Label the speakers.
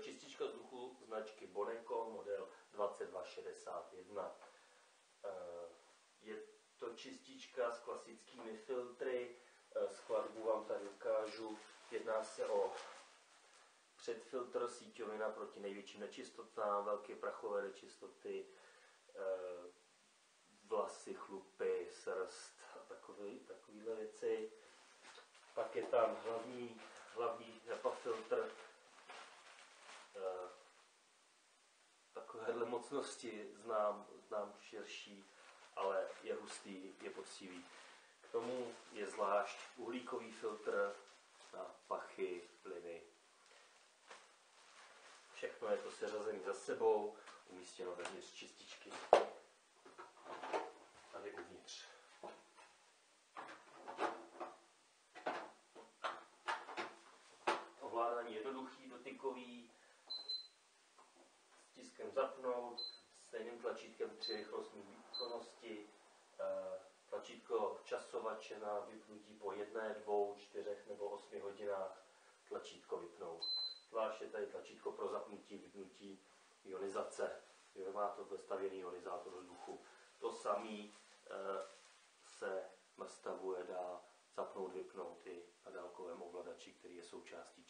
Speaker 1: čistička vzduchu značky Boneco, model 2261. Je to čistička s klasickými filtry. Skladbu vám tady ukážu. Jedná se o předfiltr, síťovina proti největším nečistotám, velké prachové nečistoty, vlasy, chlupy, srst a takovéhle věci. Pak je tam hlavní HEPA filtr. Takovéhle mocnosti znám širší, ale je hustý, je poctivý. K tomu je zvlášť uhlíkový filtr na pachy, plyny. Všechno je to seřazené za sebou, umístěno vevnitř čističky. Tady uvnitř. Ovládání jednoduchý, dotykový, stiskem zapnout, stejným tlačítkem 3 rychlostní výkonnosti, tlačítko časovače na vypnutí po 1, 2, 4 nebo 8 hodinách, tlačítko vypnout. Zvlášť je tady tlačítko pro zapnutí, vypnutí, ionizace. Má to vestavěný ionizátor vzduchu. To samé se nastavuje, dá zapnout, vypnout i na dálkovém ovladači, který je součástí